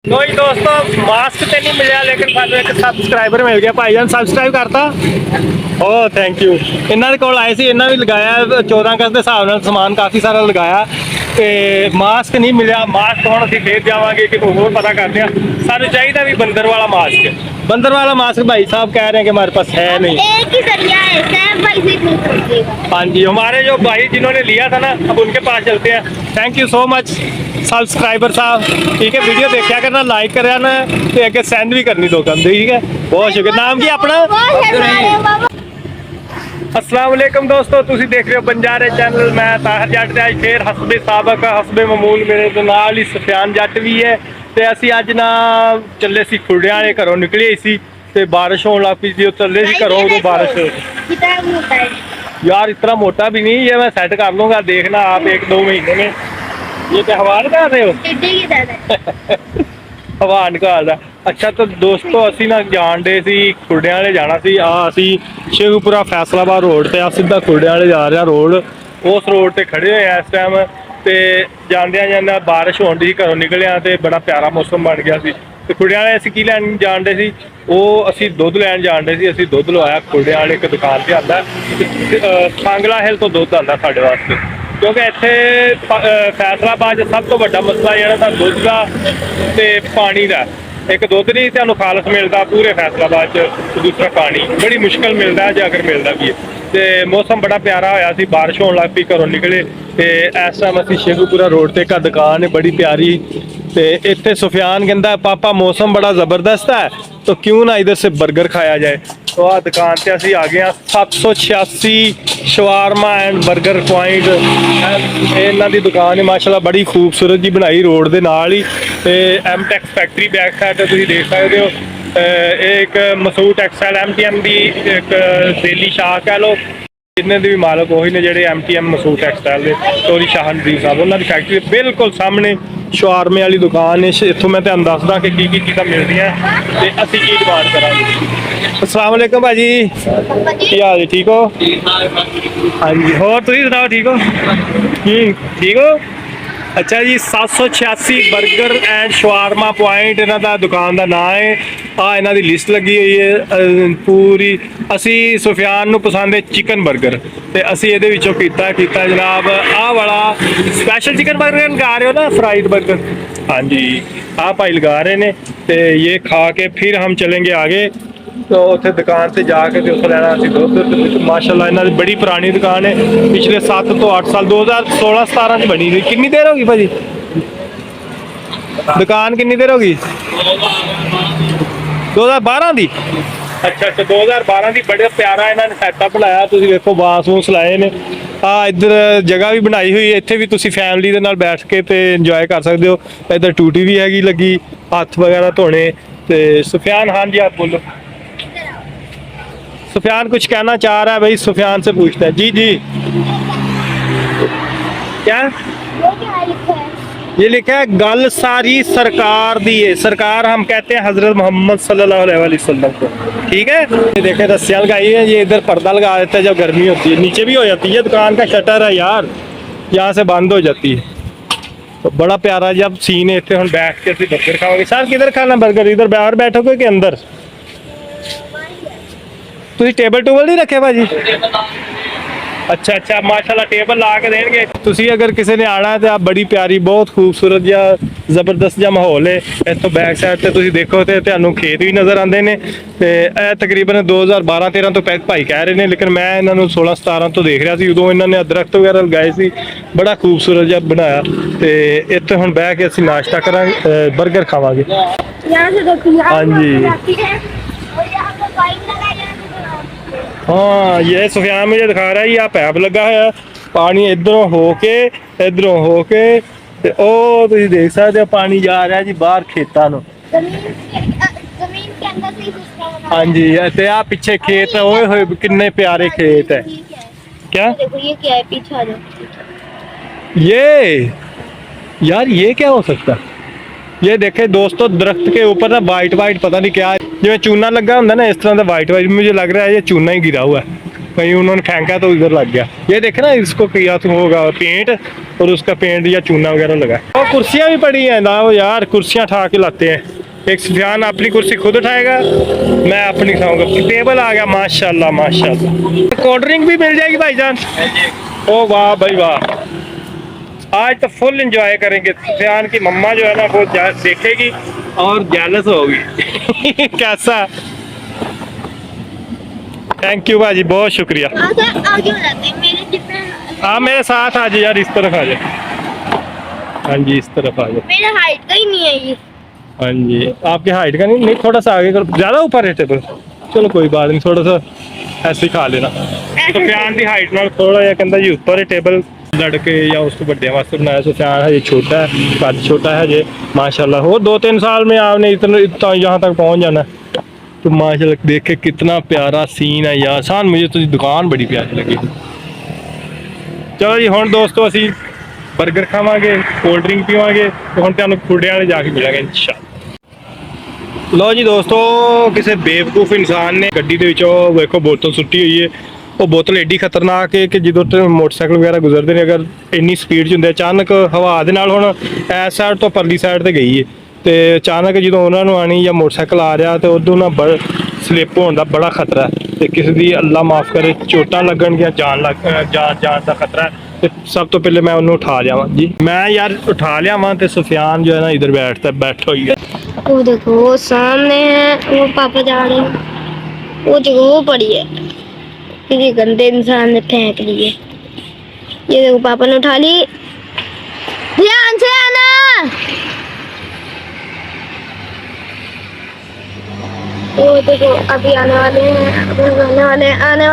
लो जी दोस्तों, मास्क तो नहीं मिला लेकिन सानू एक सबसक्राइबर मिल गया। भाईजान सबसक्राइब करता। ओ थैंक यू। इन्होंने कोल आए थे, इन्होंने भी लगाया 14 अगस्त के हिसाब नाल समान काफ़ी सारा लगाया ते मास्क नहीं मिला। मास्क हम असीं फिर जावांगे कि होर पता करते हैं। सानू चाहिए भी बंदर वाला मास्क। बंदर वाला मास्क भाई साहब कह रहे हैं कि हमारे पास है नहीं। एक ही जरिया है, सैफ भाई से पूछिएगा। हाँ जी, हमारे जो भाई जिन्होंने लिया था ना, अब उनके पास चलते हैं। Thank you so much subscriber साहब। ठीक है, वीडियो देखा करना, लाइक कर ना, तो एक सेंड भी करनी दो कम। ठीक है, बहुत शुक्रिया। नाम की अपना अस्सलाम वालेकुम दोस्तों, तुसी देख रहे हो बंजारे चैनल। मैं ताहिर जट ते अज फिर हसबे साबका हसबे ममूल मेरे दे नाल ही सफियान जट भी है। ते असी अज ना चले सी खुड़ियां वाले घरों निकले सी ते बारिश होने लग पई सी। चले सी घरों उदों बारिश कितना मोटा है? यार इतना मोटा भी नहीं, ये मैं सेट कर लूंगा, देखना आप 1-2 महीने में। ये तो हवा निकाल रहे हो? टिड्डी की तरह। हवा निकाल रहा। अच्छा तो दोस्तों असी ना जान डे सी खुरडियां वाले जाना सी। असी शेखपुरा फैसलाबाद रोड ते आ सीधा खुरडियां वाले जा रहा रोड। उस रोड ते खड़े हुए इस टाइम ते जांदियां जांदियां बारिश होन दी, घरों निकलिया ते बड़ा प्यारा मौसम बन गया सी। ते खुरडियां वाले असी की लैन जान डे सी, ਉਹ ਅਸੀਂ ਦੁੱਧ ਲੈਣ ਜਾਣ ਡੇ ਸੀ। ਅਸੀਂ ਦੁੱਧ ਲਵਾਇਆ ਖੁਰਡਿਆਂ ਵਾਲੇ ਇੱਕ ਦੁਕਾਨ ਤੇ ਆਂਦਾ ਕਾਂਗਲਾ ਹਿੱਲ ਤੋਂ ਦੁੱਧ ਆਂਦਾ ਸਾਡੇ ਵਾਸਤੇ, ਕਿਉਂਕਿ ਇੱਥੇ ਫੈਸਲਾਬਾਦ 'ਚ ਸਭ ਤੋਂ ਵੱਡਾ ਮਸਲਾ ਜਿਹੜਾ ਤਾਂ ਦੁੱਧ ਦਾ ਤੇ ਪਾਣੀ ਦਾ। ਇੱਕ ਦੁੱਧ ਨਹੀਂ ਤੁਹਾਨੂੰ ਖਾਲਸ ਮਿਲਦਾ ਪੂਰੇ ਫੈਸਲਾਬਾਦ 'ਚ, ਦੂਸਰਾ ਪਾਣੀ ਬੜੀ ਮੁਸ਼ਕਲ ਮਿਲਦਾ ਜੇ ਅਗਰ ਮਿਲਦਾ ਵੀ ਹੈ। ਤੇ ਮੌਸਮ ਬੜਾ ਪਿਆਰਾ ਹੋਇਆ ਸੀ, ਬਾਰਿਸ਼ ਹੋਣ ਲੱਗ ਪਈ, ਘਰੋਂ ਨਿਕਲੇ ਤੇ ਇਸ ਟਾਈਮ ਅਸੀਂ ਸ਼ੇਖੂਪੁਰਾ रोड ਤੇ ਇੱਕ दुकान है बड़ी प्यारी। तो इतने सुफियान कहता पापा मौसम बड़ा ज़बरदस्त है तो क्यों ना इधर से बर्गर खाया जाए। तो आ दुकान से असी आ गए 786 शवारमा एंड बर्गर पॉइंट। इन्हों की दुकान है माशाल्लाह, बड़ी खूबसूरत जी बनाई रोड के नाल ही। एमटेक्स फैक्ट्री बैक साइड तुम देख सकते हो। एक मसूद एक्सएल MTM की एक डेली शाह कह लो, जिन्हें भी मालक वही ने जेडे MTM मसूद टैक्सटाइल के चौधरी शाह नदीर साहब, उन्होंने फैक्ट्री बिल्कुल सामने शवारमे वाली दुकान है। इतों मैं तुहानू दसदा कि की चीज़ां मिलदियां ते असीं की डिमांड करांगे। अस्सलाम वालेकुम भाजी, की हाल जी? ठीक हो? हाँ जी, होर तुसीं सुनाओ, ठीक हो? ठीक हो? अच्छा जी, 786 बर्गर एंड शवारमा पॉइंट इन्हों का दुकान का नाम है। आ इन्हों की लिस्ट लगी हुई है पूरी। असी सुफियान नूं पसंद है चिकन बर्गर, तो असी ये कीता जनाब आ वाला स्पैशल चिकन बर्गर लगा रहे हो ना, फ्राइड बर्गर। हाँ जी, आ भाई लगा रहे हैं। तो ये खा के फिर हम चलेंगे आगे। तो उत्थे दुकान से जाके तो उत्थे लैना असीं दुद्ध। माशाल्लाह इन्हां दी बड़ी पुरानी दुकान है, पिछले 7 तो 8 साल 2016-17 च बनी थी। कितनी देर होगी भाजी दुकान, कितनी देर होगी? 2012 दी। अच्छा 2012 की। बड़ा प्यारा इन्होंने सैटअप बनाया, तुसीं देखो बांस वूस लाए ने। इधर जगह भी बनाई हुई है, इत्थे भी तुसीं फैमिली दे नाल बैठ के ते इंजॉय कर सकते हो। इधर टूटी भी हैगी लगी, हथ वगैरह धोने। ते सुफियान, हाँ जी आप बोलो। सुफियान कुछ कहना चाह रहा है भाई, सुफियान से पूछता है। जी जी क्या ये लिखा है? गल सारी सरकार दी है। सरकार हम कहते हैं हजरत मोहम्मद सल्लल्लाहु अलैहि वसल्लम को। ठीक है, ये देखे रस्सियाँ लगाई है, ये इधर पर्दा लगा देता है जब गर्मी होती है। नीचे भी हो जाती है, दुकान का शटर है यार, यहाँ से बंद हो जाती है। तो बड़ा प्यारा जब सीन है। इतने हम बैठ के बर्गर खाओगे। सर किधर खाना बर्गर? इधर बाहर बैठोगे कि अंदर? तुसी टेबल टूबल नहीं रखे भाजी? अच्छा अच्छा, माशाल्लाह टेबल ला के देंगे। तुसी अगर किसी ने आना है तो आप बड़ी प्यारी बहुत खूबसूरत या जबरदस्त जा माहौल है। इस तो बैक साइड से तुसी देखो तो तुहानू खेत भी नज़र आते हैं। तो तकरीबन 2012-13 तो पैक भाई कह रहे हैं, लेकिन मैं इन्होंने 16-17 तो देख रहा था। उदों इन्होंने दरख्त वगैरह लगाए सी, बड़ा खूबसूरत जहा बनाया। तो इतने हम बह के असीं नाश्ता करांगे, बर्गर खावांगे। हाँ जी, हाँ ये सुफियान मुझे दिखा रहा है। ये पैप लगा है, पानी इधरों होके ते ओ तुसीं देख सकते हो पानी जा रहा है जी बाहर खेतां नूं। हाँ जी, ते आ पीछे खेत है, ओए होए कितने प्यारे खेत है। क्या ये क्या है? पीछे आ जाओ। ये यार ये क्या हो सकता है? ये देखे दोस्तों, दरख्त के ऊपर ना वाइट पता नहीं क्या है, जो चूना लगा होता है ना इस तरह का वाइट मुझे लग रहा है ये चूना ही गिरा हुआ है। कहीं उन्होंने फेंका तो इधर लग गया। ये देखे ना, इसको किया तो होगा पेंट, और उसका पेंट या चूना वगैरह लगा। और कुर्सियाँ भी पड़ी हैं ना यार, कुर्सियाँ उठा के लाते हैं। एक सुफियान अपनी कुर्सी खुद उठाएगा, मैं अपनी खाऊंगा। टेबल आ गया माशाल्लाह माशाल्लाह। कोल्ड ड्रिंक भी मिल जाएगी भाईजान। ओ वाह भाई वाह, आज तो फुल एंजॉय करेंगे। सुफियान की मम्मा जो है ना वो देखेगी और जेलस होगी। कैसा? थैंक यू भाजी, बहुत शुक्रिया। आगे आगे हो जाते हैं मेरे जितने। हाँ मेरे साथ आ जाओ यार, इस तरफ आ जाओ। हाँ जी इस तरफ आ जाओ। मेरे हाइट का ही नहीं है ये। हाँ जी आपके हाइट का नहीं, थोड़ा सा आगे करो, ज़्यादा ऊपर है टेबल। चलो कोई बात नहीं, थोड़ा सा ऐसे ही खा लेना। सुफियान की हाइट नाल थोड़ा जिहा कहंदा जी ऊपर है टेबल, लड़के या उस तो बड़े वास्ते बनाया। सुफियान है ये छोटा है, कद छोटा है जे माशाल्लाह। हो 2-3 साल में आपने इतना यहाँ तक पहुँच जाना है। तो माशाल्लाह देख के कितना प्यारा सीन है यार। सान मुझे तो दुकान बड़ी प्यारी लगी। चलो जी हुण दोस्तों असी बर्गर खावांगे, कोल्ड ड्रिंक पीवांगे, तो हुण तुहानूं खुड़ियां वाले जाके मिलांगे इंशाअल्लाह। लो जी दोस्तों, किसी बेवकूफ़ इंसान ने गड्डी दे विचों वेखो बोतल सुट्टी हुई है। वो बोतल एडी खतरनाक है कि जो मोटरसाइकिल वगैरह गुजरते हैं, अगर इन्नी स्पीड च हुंदे, अचानक हवा दे नाल हुण इस साइड तो परली साइड ते गई है, तो अचानक जो उन्होंने आनी या मोटरसाइकिल आ रहा तो उदों ना स्लिप होने का बड़ा खतरा है। तो किसी की अल्लाह माफ़ करे चोटां लगन या जान का खतरा है। तो सब तो पहले मैं उन्होंने उठा लिया जी, मैं यार उठा लिया वहाँ। तो सुफियान जो है ना इधर बैठा हुई है। वो देखो वो सामने है, वो पापा जा रहे हैं। वो जगह वो पड़ी है, किसी गंदे इंसान ने फेंक ली है। ये देखो पापा ने उठा ली। ध्यान से आना। वो देखो अभी आने वाले हैं, आने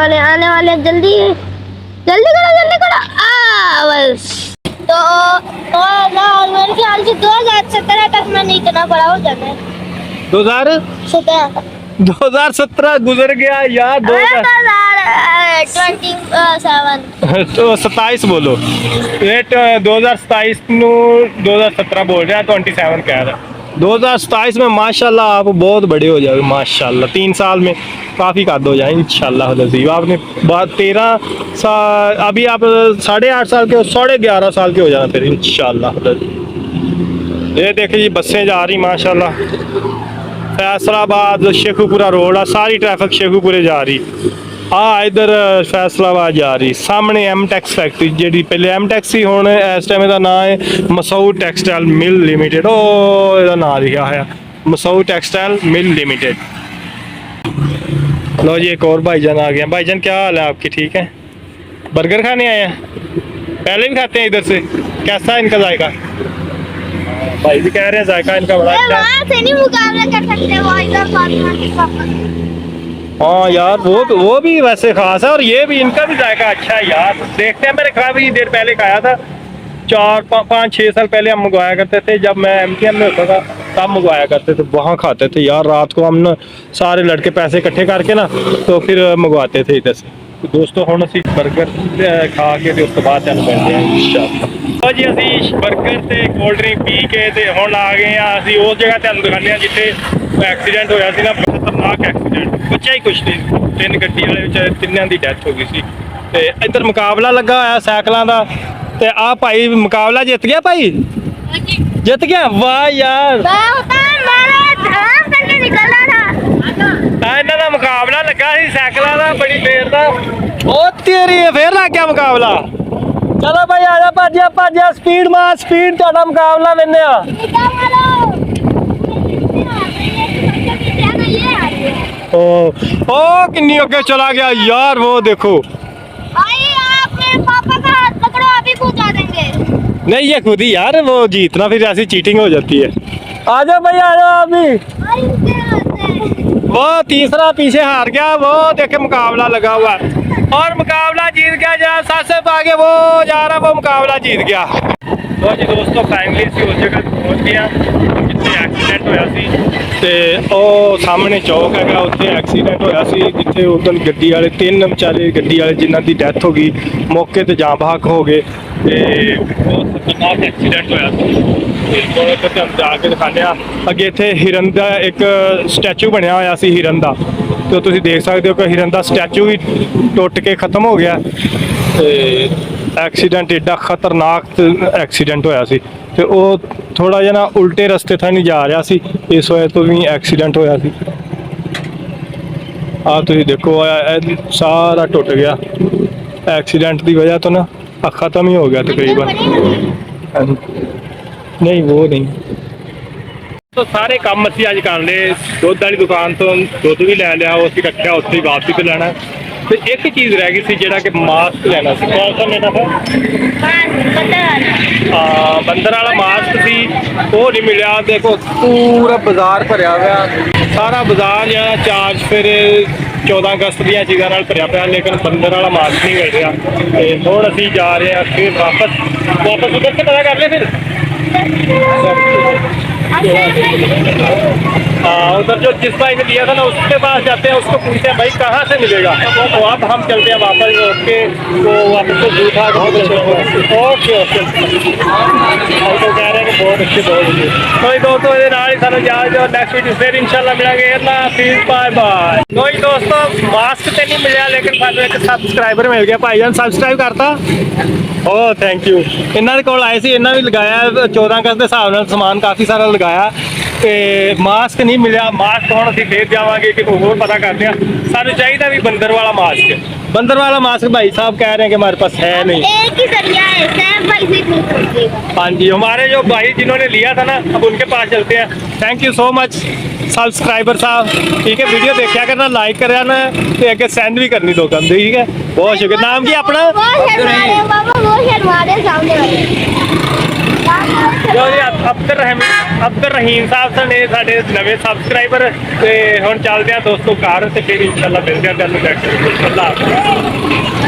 वाले जल्दी जल्दी करो बस। तो मेरे ख्याल से 2017 तक मैंने इतना बड़ा हो जाना है। 2017 गुजर गया यार। 2027 तो 27 बोलो, 2027 नू 2017 बोल रहा, 27 कह रहा। 2027 में माशाल्लाह आप बहुत बड़े हो जाओगे माशाल्लाह। 3 साल में काफ़ी कद हो जाए इंशाल्लाह नसीब। आपने 13 साल, अभी आप 8.5 साल के हो, 11.5 साल के हो जाना फिर इंशाल्लाह। ये देखिए जी बसें जा रही माशाल्लाह। फैसलाबाद शेखुपुरा रोड आ, सारी ट्रैफिक शेखुपुरे जा रही। इधर फैसलाबाद जा रही। सामने एमटेक्स फैक्ट्री जी, पहले एमटेक्स ही, हुण इस टाइम का नाम है मसूद टैक्सटाइल मिल लिमिटेड। ओ इसका नाम लिखा है मसूद टैक्सटाइल मिल लिमिटेड। लो जी एक और भाईजान आ गया। भाईजान क्या हाल है आपकी? ठीक है। बर्गर खाने आए हैं? पहले भी खाते हैं इधर से? कैसा है इनका जायका? भाई भी कह रहे हैं जायका इनका बड़ा अच्छा है। वहाँ से नहीं मुकाबला कर सकते वो इधर फातिमा के पापा। हाँ यार वो भी वैसे खास है, और ये भी इनका भी जायका अच्छा है यार। देखते हैं, मैंने काफ़ी देर पहले खाया था, 4-5-6 साल पहले हम मंगवाया करते थे। जब मैं MTM में होता था तब मंगवाया करते थे, वहाँ खाते थे यार। रात को हम ना सारे लड़के पैसे इकट्ठे करके ना तो फिर मंगवाते थे इधर से। तो दोस्तों हुण असीं बर्गर खा के उस तो बाद चल पैंदे हैं इंशाअल्लाह। जी असीं बर्गर ते कोल्ड ड्रिंक पी के ते हुण आ गए हैं असीं उस जगह तुहानूं दिखाने हैं जिथे एक्सीडेंट होया सी ना, खतरनाक एक्सीडेंट। बच्चा ही कुछ नहीं, 3 गड्डी वाले विचारे 3 की डेथ हो गई सी। ते इधर मुकाबला लगा होया साइकिलों का। ते आ भाई मुकाबला जित गया भाई, जित गया। वाह यार, इन्हां दा मुकाबला लगा सी साइकिलों का बड़ी देर का। ओ तेरी फिर लग गया मुकाबला। चलो भाई आजा, भज्जा स्पीड मार स्पीड, तुहाडा मुकाबला लेने आ। ओ किन्नी अगे चला गया यार, वो देखो। भाई आप मेरे पापा का हाथ पकड़ो, अभी कूदा देंगे। नहीं ये खुद ही यार, वो जीतना फिर ऐसी चीटिंग हो जाती है। आ जाओ भाई आ जाओ अभी। वो तीसरा पीछे हार गया, वो देखे मुकाबला लगा हुआ है और मुकाबला जीत गया। जरा सबसे आगे वो जा रहा, वो मुकाबला जीत गया। तो जी दोस्तों फाइनली उस जगह पहुंच गया जिथे एक्सीडेंट होया सी। ਤੇ ਉਹ ਸਾਹਮਣੇ ਚੌਕ ਹੈਗਾ, ਉੱਥੇ ਐਕਸੀਡੈਂਟ ਹੋਇਆ ਸੀ ਜਿੱਥੇ ਉਦੋਂ ਗੱਡੀ ਵਾਲੇ ਤਿੰਨ ਵਿਚਾਰੇ ਗੱਡੀ ਵਾਲੇ ਜਿਨ੍ਹਾਂ ਦੀ ਡੈਥ ਹੋ ਗਈ, ਮੌਕੇ ਤੇ ਜਾਨ ਬਹਕ ਹੋ ਗਏ ਤੇ ਬਹੁਤ ਖਤਰਨਾਕ ਐਕਸੀਡੈਂਟ ਹੋਇਆ ਸੀ। ਤੇ ਹੁਣ ਇੱਥੇ ਤੁਹਾਨੂੰ ਜਾ ਕੇ ਦਿਖਾਉਂਦੇ ਹਾਂ। ਅੱਗੇ ਇੱਥੇ ਹਿਰਨ ਦਾ ਇੱਕ ਸਟੈਚੂ ਬਣਿਆ ਹੋਇਆ ਸੀ ਹਿਰਨ ਦਾ, ਤੇ ਤੁਸੀਂ ਦੇਖ ਸਕਦੇ ਹੋ ਕਿ ਹਿਰਨ ਦਾ ਸਟੈਚੂ ਵੀ ਟੁੱਟ ਕੇ ਖਤਮ ਹੋ ਗਿਆ। ਤੇ ਐਕਸੀਡੈਂਟ ਏਡਾ ਖਤਰਨਾਕ ਐਕਸੀਡੈਂਟ ਹੋਇਆ ਸੀ ਤੇ ਉਹ ਥੋੜਾ ਜਿਹਾ ਨਾ ਉਲਟੇ ਰਸਤੇ ਥਾਂ ਨਹੀਂ ਜਾ ਰਿਹਾ ਸੀ, ਇਸ ਵਜ੍ਹਾ ਤੋਂ ਵੀ ਐਕਸੀਡੈਂਟ ਹੋਇਆ ਸੀ। ਆ ਤੁਸੀਂ ਦੇਖੋ ਇਹ ਸਾਰਾ ਟੁੱਟ ਗਿਆ ਐਕਸੀਡੈਂਟ ਦੀ ਵਜ੍ਹਾ ਤੋਂ ਨਾ, ਖਤਮ ਹੀ ਹੋ ਗਿਆ ਤਕਰੀਬਨ। ਨਹੀਂ ਉਹ ਨਹੀਂ। ਤੋ ਸਾਰੇ ਕੰਮ ਅਸੀਂ ਅੱਜ ਕਰ ਲਏ। ਦੁੱਧ ਵਾਲੀ ਦੁਕਾਨ ਤੋਂ ਦੁੱਧ ਵੀ ਲੈ ਲਿਆ, ਉਹ ਅਸੀਂ ਰੱਖਿਆ ਉੱਥੇ ਹੀ ਵਾਪਸੀ ਤੇ ਲੈਣਾ। ਤੇ ਇੱਕ ਚੀਜ਼ ਰਹਿ ਗਈ ਸੀ ਜਿਹੜਾ ਕਿ ਮਾਸਕ ਲੈਣਾ ਸੀ। ਕੌਣ ਸਾ ਲੈਣਾ ਸੀ? ਬੰਦਰ ਵਾਲਾ ਮਾਸਕ ਸੀ, ਉਹ ਨਹੀਂ ਮਿਲਿਆ। ਦੇਖੋ ਪੂਰਾ ਬਾਜ਼ਾਰ ਭਰਿਆ ਹੋਇਆ, ਸਾਰਾ ਬਾਜ਼ਾਰ ਜਿਹੜਾ ਚਾਰਜ ਫਿਰ 14 ਅਗਸਤ ਦੀਆਂ ਚੀਜ਼ਾਂ ਨਾਲ ਭਰਿਆ ਪਿਆ, ਲੇਕਿਨ ਬੰਦਰ ਵਾਲਾ ਮਾਸਕ ਨਹੀਂ ਮਿਲ ਰਿਹਾ। ਤੇ ਹੁਣ ਅਸੀਂ ਜਾ ਰਹੇ ਹਾਂ ਫਿਰ ਵਾਪਸ ਉਧਰ से पता कर ले फिर। हाँ उधर जो जिस भाई ने लिया था ना उसके पास जाते हैं, उसको पूछते हैं भाई कहाँ से मिलेगा, तो अब हम चलते हैं वापस लौट के, तो वापस तो जूठा ओके ओके। हम तो कह रहे हैं कि बहुत अच्छे दोस्त। कोई दोस्तों ये नाल ही सानू जा जो नेक्स्ट वीडियो फिर इंशाल्लाह मिलेंगे। अल्लाह हाफिज़, बाय बाय। कोई दोस्तों मास्क तो नहीं मिला, लेकिन सानू एक सब्सक्राइबर मिल गया। भाईजान सब्सक्राइब करता ਓ ਥੈਂਕ ਯੂ। ਇਹਨਾਂ ਦੇ ਕੋਲ ਆਏ ਸੀ, ਇਹਨਾਂ ਵੀ ਲਗਾਇਆ 14 ਅਗਸਤ ਦੇ ਹਿਸਾਬ ਨਾਲ ਸਮਾਨ ਕਾਫੀ ਸਾਰਾ ਲਗਾਇਆ ਤੇ ਮਾਸਕ ਨਹੀਂ ਮਿਲਿਆ। ਮਾਸਕ ਹੁਣ ਅਸੀਂ ਫੇਰ ਜਾਵਾਂਗੇ ਕਿ ਹੋਰ ਪਤਾ ਕਰਦੇ ਹਾਂ। ਸਾਨੂੰ ਚਾਹੀਦਾ ਵੀ ਬੰਦਰ ਵਾਲਾ ਮਾਸਕ। बंदर वाला मास्क भाई साहब कह रहे हैं कि हमारे पास है नहीं। एक ही जरिया है, सैफ भाई से नहीं समझेगा। हाँ जी, हमारे जो भाई जिन्होंने लिया था ना, अब उनके पास चलते हैं। Thank you so much subscriber साहब, ठीक है। वीडियो देखा करना, लाइक करना ते अगे सेंड भी करनी दो कम, ठीक है। बहुत शुक्रिया। नाम की अपना वो शर्मा रहे बाबा, वो शर्मा रहे सामने वाले। ਜੋ ਜੀ ਅਬਦਰ ਰਹੀਮ ਸਾਹਿਬ ਨੇ ਸਾਡੇ ਨਵੇਂ ਸਬਸਕ੍ਰਾਈਬਰ। ਤੇ ਹੁਣ ਚੱਲਦੇ ਆ ਦੋਸਤੋ ਘਰ ਤੇ ਫਿਰ ਇਨਸ਼ਾਅੱਲਾ ਮਿਲਦੇ ਆ ਤੁਹਾਨੂੰ ਨੈਕਸਟ। ਅੱਲਾਹ ਹਾਫਿਜ਼।